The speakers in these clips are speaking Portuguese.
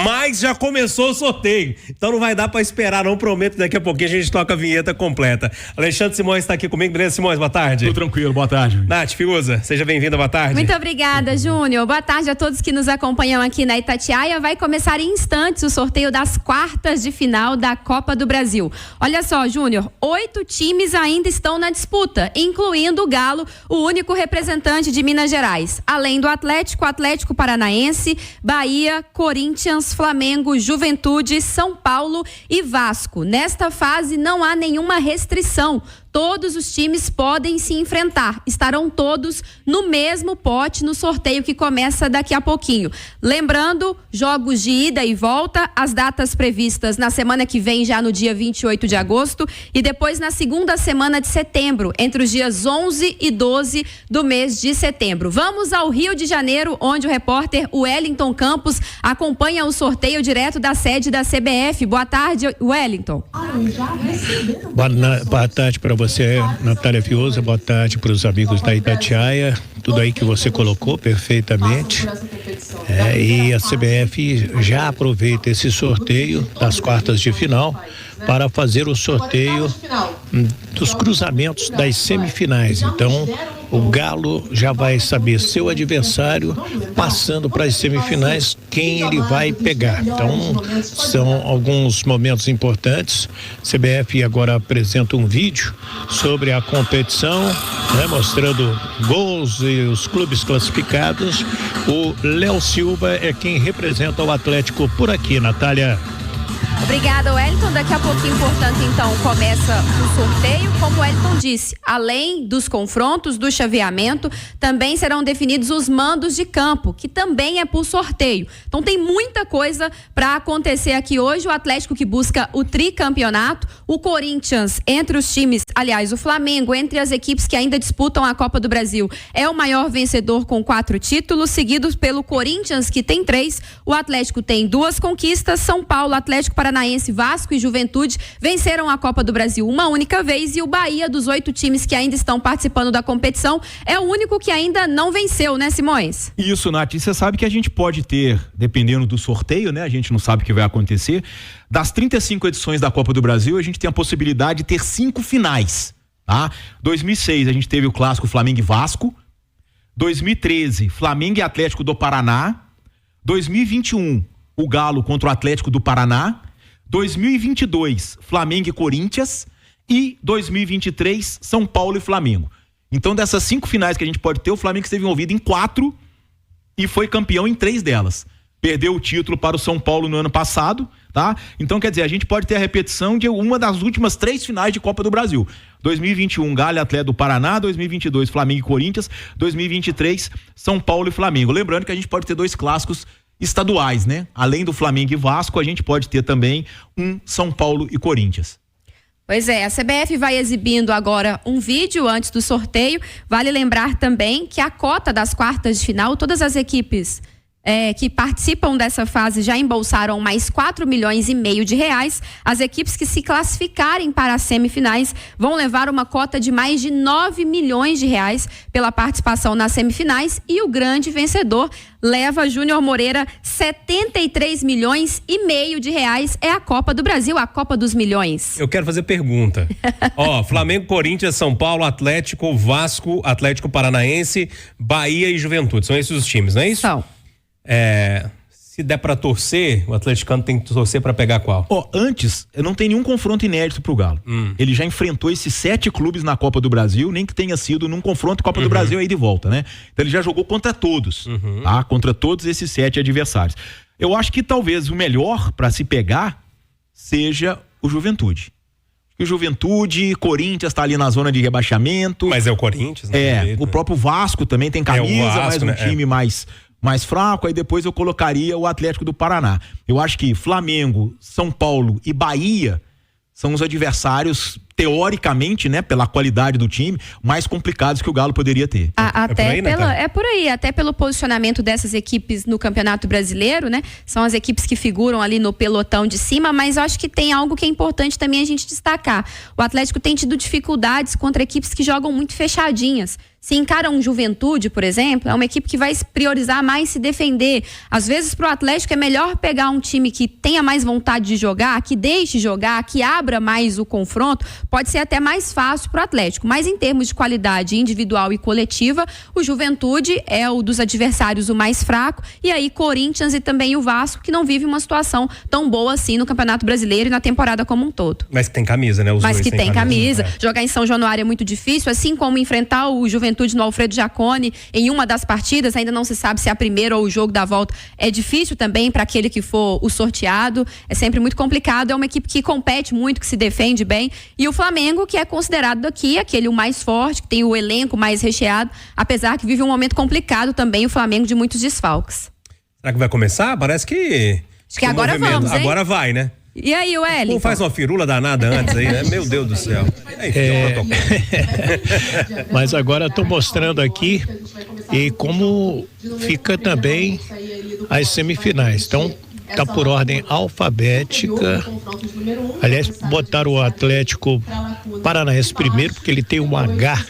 mas já começou o sorteio. Então não vai dar pra esperar, não prometo. Daqui a pouquinho a gente toca a vinheta completa. Alexandre Simões está aqui comigo. Beleza, Simões? Boa tarde. Tudo tranquilo, boa tarde. Nath Fiuza, seja bem-vinda, boa tarde. Muito obrigada, Júnior. Boa tarde a todos que nos acompanham aqui na Itatiaia. Vai começar em instantes o sorteio das quartas de final da Copa do Brasil. Olha só, Júnior, 8 times ainda estão na disputa, incluindo o Galo, o único representante de Minas Gerais. Além do Atlético, Atlético Paranaense, Bahia, Corinthians, Flamengo, Juventude, São Paulo e Vasco. Nesta fase não há nenhuma restrição. Todos os times podem se enfrentar. Estarão todos no mesmo pote no sorteio que começa daqui a pouquinho. Lembrando, jogos de ida e volta, as datas previstas na semana que vem, já no dia 28 de agosto, e depois na segunda semana de setembro, entre os dias 11 e 12 do mês de setembro. Vamos ao Rio de Janeiro, onde o repórter Wellington Campos acompanha o sorteio direto da sede da CBF. Boa tarde, Wellington. Boa tarde para você, Natália Fiuza. Boa tarde para os amigos da Itatiaia. Tudo aí que você colocou perfeitamente. E a CBF já aproveita esse sorteio das quartas de final para fazer o sorteio dos cruzamentos das semifinais. Então, o Galo já vai saber seu adversário, passando para as semifinais, quem ele vai pegar. Então, são alguns momentos importantes. CBF agora apresenta um vídeo sobre a competição, mostrando gols e os clubes classificados. O Léo Silva é quem representa o Atlético por aqui, Natália. Obrigada, Wellington. Daqui a pouquinho, portanto, então, começa o sorteio. Como o Wellington disse, além dos confrontos, do chaveamento, também serão definidos os mandos de campo, que também é por sorteio. Então tem muita coisa para acontecer aqui hoje. O Atlético que busca o tricampeonato, o Corinthians entre os times, aliás, o Flamengo entre as equipes que ainda disputam a Copa do Brasil, é o maior vencedor com 4 títulos, seguidos pelo Corinthians, que tem 3. O Atlético tem 2 conquistas. São Paulo, Atlético Paranaense, Vasco e Juventude venceram a Copa do Brasil uma única vez, e o Bahia, dos 8 times que ainda estão participando da competição, é o único que ainda não venceu, né, Simões? Isso, Nath, você sabe que a gente pode ter, dependendo do sorteio, né, a gente não sabe o que vai acontecer, das 35 edições da Copa do Brasil, a gente tem a possibilidade de ter 5 finais, tá? 2006 a gente teve o clássico Flamengo e Vasco, 2013 Flamengo e Atlético do Paraná, 2021 o Galo contra o Atlético do Paraná, 2022 Flamengo e Corinthians e 2023 São Paulo e Flamengo. Então, dessas 5 finais que a gente pode ter, o Flamengo esteve envolvido em 4 e foi campeão em 3 delas. Perdeu o título para o São Paulo no ano passado, tá? Então, quer dizer, a gente pode ter a repetição de uma das últimas 3 finais de Copa do Brasil. 2021 Galo e Atlético do Paraná, 2022 Flamengo e Corinthians, 2023 São Paulo e Flamengo. Lembrando que a gente pode ter 2 clássicos estaduais, né? Além do Flamengo e Vasco, a gente pode ter também um São Paulo e Corinthians. Pois é, a CBF vai exibindo agora um vídeo antes do sorteio. Vale lembrar também que a cota das quartas de final, todas as equipes que participam dessa fase já embolsaram mais 4,5 milhões de reais. As equipes que se classificarem para as semifinais vão levar uma cota de mais de 9 milhões de reais pela participação nas semifinais, e o grande vencedor leva, Júnior Moreira, 73,5 milhões de reais. É a Copa do Brasil, a Copa dos Milhões. Eu quero fazer pergunta. Flamengo, Corinthians, São Paulo, Atlético, Vasco, Atlético Paranaense, Bahia e Juventude. São esses os times, não é isso? São. Se der pra torcer, o atleticano tem que torcer pra pegar qual? Antes, não tem nenhum confronto inédito pro Galo. Ele já enfrentou esses 7 clubes na Copa do Brasil, nem que tenha sido num confronto Copa do Brasil aí de volta, né? Então ele já jogou contra todos, tá? Contra todos esses 7 adversários. Eu acho que talvez o melhor pra se pegar seja o Juventude. O Juventude, Corinthians tá ali na zona de rebaixamento. Mas é o Corinthians, né? O próprio Vasco também tem camisa, Vasco, mas um time mais fraco. Aí depois eu colocaria o Atlético do Paraná. Eu acho que Flamengo, São Paulo e Bahia são os adversários, teoricamente, né, pela qualidade do time, mais complicados que o Galo poderia ter. É por aí, até pelo posicionamento dessas equipes no Campeonato Brasileiro, né? São as equipes que figuram ali no pelotão de cima, mas eu acho que tem algo que é importante também a gente destacar. O Atlético tem tido dificuldades contra equipes que jogam muito fechadinhas. Se encara um Juventude, por exemplo, é uma equipe que vai priorizar mais se defender. Às vezes, para o Atlético, é melhor pegar um time que tenha mais vontade de jogar, que deixe jogar, que abra mais o confronto. Pode ser até mais fácil para o Atlético. Mas em termos de qualidade individual e coletiva, o Juventude é o dos adversários o mais fraco. E aí, Corinthians e também o Vasco, que não vive uma situação tão boa assim no Campeonato Brasileiro e na temporada como um todo. Mas que tem camisa, né? Mas que tem camisa. Jogar em São Januário é muito difícil, assim como enfrentar o Juventude no Alfredo Jaconi em uma das partidas, ainda não se sabe se é a primeira ou o jogo da volta, é difícil também para aquele que for o sorteado, é sempre muito complicado, é uma equipe que compete muito, que se defende bem, e o Flamengo, que é considerado aqui aquele o mais forte, que tem o elenco mais recheado, apesar que vive um momento complicado também o Flamengo de muitos desfalques. Será que vai começar? Parece que... Acho que agora vamos, hein? Agora vai, né? E aí, Wellington? Não faz uma firula danada antes aí, né? Meu Deus do céu. Mas agora estou mostrando aqui e como fica também as semifinais. Então, tá por ordem alfabética. Aliás, botaram o Atlético Paranaense primeiro, porque ele tem um H,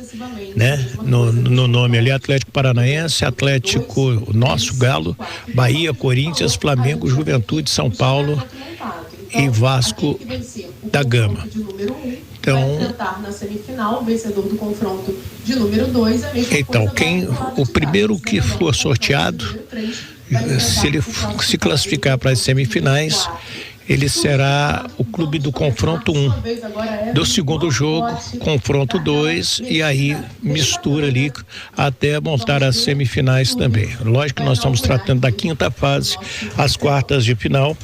né? No nome ali, Atlético Paranaense, Atlético Nosso Galo, Bahia, Corinthians, Flamengo, Juventude, São Paulo e Vasco da Gama. Então, o primeiro que for sorteado, se ele se classificar para as semifinais, ele será o clube do confronto 1. Do segundo jogo, confronto 2, e aí mistura ali até montar as semifinais também. Lógico que nós estamos tratando da quinta fase, as quartas de final,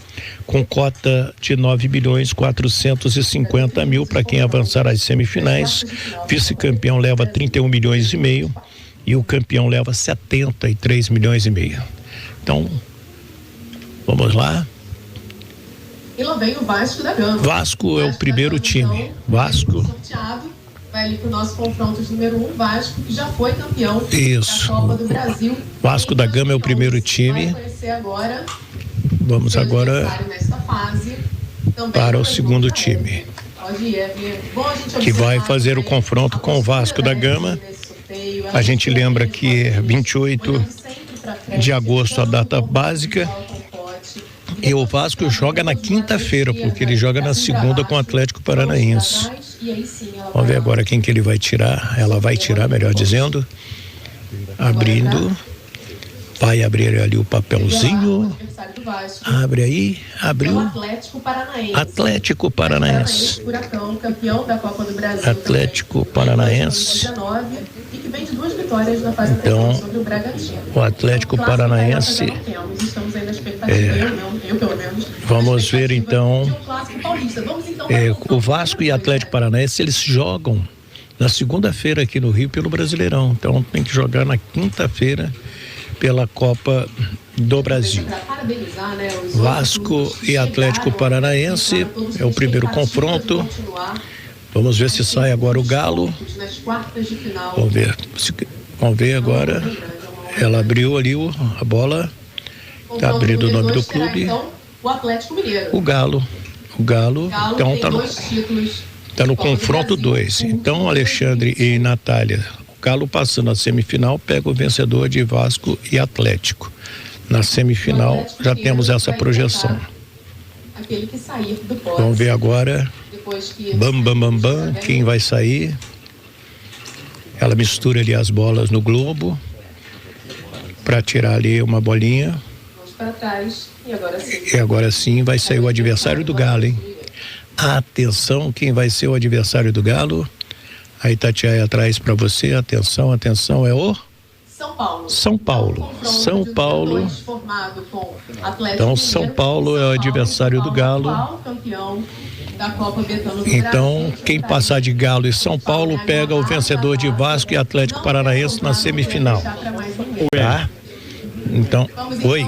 com cota de 9.450.000 para quem avançar às semifinais. Vice-campeão leva 31,5 milhões e o campeão leva 73,5 milhões. Então, vamos lá. E lá vem o Vasco da Gama. Vasco é o primeiro time. Vasco. Vai ali pro nosso confronto número 1, Vasco, que já foi campeão Isso. da Copa do Brasil. Vasco da Gama é o primeiro time. Vamos agora para o segundo time, que vai fazer o confronto com o Vasco da Gama. A gente lembra que é 28 de agosto a data básica. E o Vasco joga na quinta-feira, porque ele joga na segunda com o Atlético Paranaense. Vamos ver agora quem que ele vai tirar. Ela vai tirar, melhor dizendo. Abrindo. Vai abrir ali o papelzinho. Abre aí. Abriu. Atlético Paranaense. Atlético Paranaense. Então, o Atlético Paranaense. Vamos ver então. O Vasco e Atlético Paranaense, eles jogam na segunda-feira aqui no Rio pelo Brasileirão. Então tem que jogar na quinta-feira pela Copa do Brasil. Vasco e Atlético Paranaense é o primeiro confronto. Vamos ver se sai agora o Galo. Vamos ver agora. Ela abriu ali a bola. Está abrindo o nome do clube. O Galo. O Galo. Então tá no confronto 2. Então, Alexandre e Natália, o Galo passando a semifinal, pega o vencedor de Vasco e Atlético. Na semifinal já temos essa projeção. Vamos ver agora. Bam, quem vai sair? Ela mistura ali as bolas no globo para tirar ali uma bolinha. E agora sim vai sair o adversário do Galo, hein? Atenção, quem vai ser o adversário do Galo? A Itatiaia traz para você. Atenção, é o São Paulo. Então, São Paulo é o adversário do Galo. Então, quem passar de Galo e São Paulo pega o vencedor de Vasco e Atlético Paranaense na semifinal. Tá? Então, oi.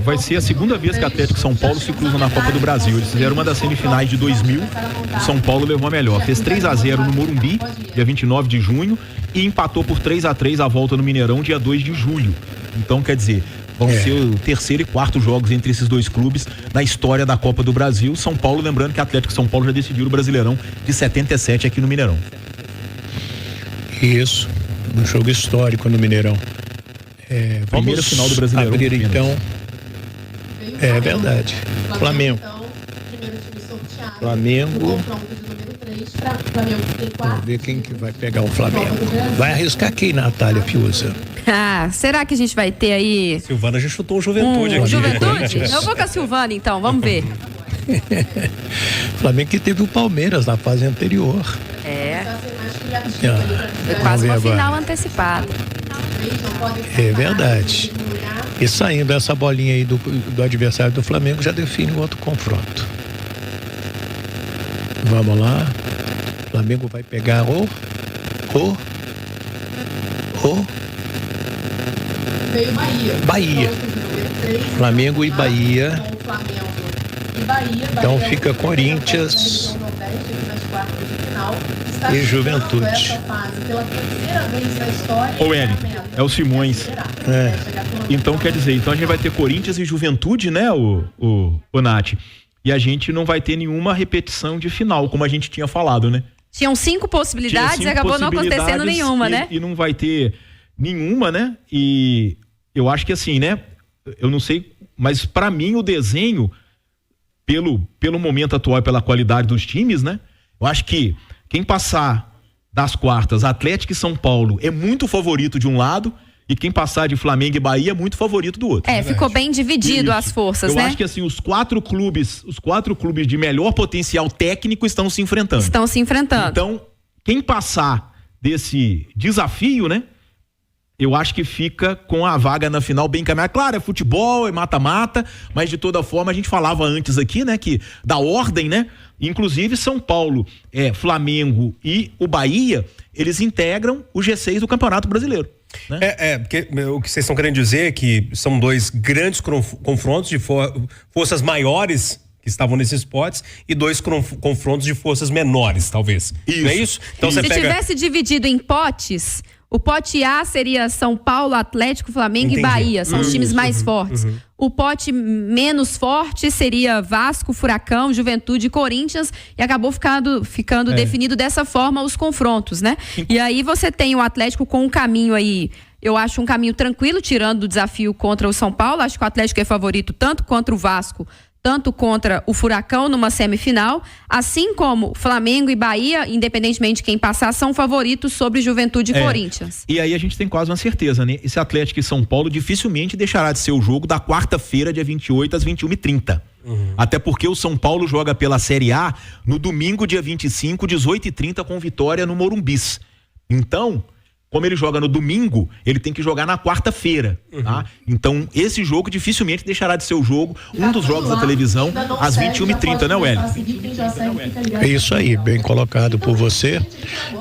Vai ser a segunda vez que Atlético e São Paulo se cruzam na Copa do Brasil. Eles fizeram uma das semifinais de 2000, o São Paulo levou a melhor. Fez 3-0 no Morumbi, dia 29 de junho, e empatou por 3-3 a volta no Mineirão, dia 2 de julho. Então, quer dizer, vão ser o terceiro e quarto jogos entre esses dois clubes na história da Copa do Brasil. São Paulo, lembrando que Atlético e São Paulo já decidiram o Brasileirão de 77 aqui no Mineirão. Isso. Um jogo histórico no Mineirão. Primeira final do Brasileirão. Abrir então. É verdade. Flamengo. Flamengo. Vamos ver quem que vai pegar o Flamengo. Vai arriscar quem, Natália Fiuza? Será que a gente vai ter aí... Silvana já chutou o Juventude aqui. Juventude? Eu vou com a Silvana então, vamos ver. Flamengo que teve o Palmeiras na fase anterior. Foi quase uma final antecipada. É verdade. E saindo essa bolinha aí do adversário do Flamengo já define o outro confronto. Vamos lá. O Flamengo vai pegar Veio Bahia. Flamengo e Bahia. Então fica Corinthians e Juventude. Ô, Eli, é o Simões. Então quer dizer, então a gente vai ter Corinthians e Juventude, né, o Nath? E a gente não vai ter nenhuma repetição de final, como a gente tinha falado, né? Tinham 5 possibilidades e acabou não acontecendo nenhuma, né? E não vai ter nenhuma, né? E eu acho que assim, né? Eu não sei, mas pra mim o desenho, pelo momento atual e pela qualidade dos times, né? Eu acho que quem passar das quartas, Atlético e São Paulo, é muito favorito de um lado, e quem passar de Flamengo e Bahia é muito favorito do outro. Ficou bem dividido as forças, né? Eu acho que assim, os quatro clubes de melhor potencial técnico estão se enfrentando. Então, quem passar desse desafio, né? Eu acho que fica com a vaga na final bem encaminhada. Claro, é futebol, é mata-mata, mas de toda forma a gente falava antes aqui, né? Que da ordem, né? Inclusive São Paulo, Flamengo e o Bahia, eles integram o G6 do Campeonato Brasileiro. Né? Porque o que vocês estão querendo dizer é que são dois grandes confrontos de forças maiores que estavam nesses potes e dois confrontos de forças menores, talvez. Isso. Não é isso? Então Se tivesse dividido em potes, o pote A seria São Paulo, Atlético, Flamengo e Bahia. São os times mais fortes. O pote menos forte seria Vasco, Furacão, Juventude e Corinthians, e acabou ficando definido dessa forma os confrontos, né? E aí você tem o Atlético com um caminho aí, eu acho um caminho tranquilo, tirando o desafio contra o São Paulo. Acho que o Atlético é favorito tanto contra o Vasco, tanto contra o Furacão numa semifinal, assim como Flamengo e Bahia, independentemente de quem passar, são favoritos sobre Juventude e Corinthians. E aí a gente tem quase uma certeza, né? Esse Atlético e São Paulo dificilmente deixará de ser o jogo da quarta-feira, dia 28 às 21h30. Até porque o São Paulo joga pela Série A no domingo, dia 25, 18h30, com Vitória no Morumbis. Então, como ele joga no domingo, ele tem que jogar na quarta-feira, tá? Então, esse jogo dificilmente deixará de ser o jogo, um dos jogos da televisão, às 21h30, né, Wellington? É isso aí, bem colocado por você.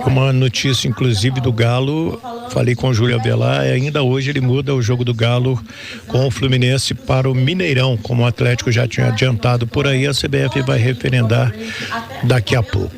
Uma notícia, inclusive, do Galo, falei com o Júlio Avelar, ainda hoje ele muda o jogo do Galo com o Fluminense para o Mineirão, como o Atlético já tinha adiantado por aí, a CBF vai referendar daqui a pouco.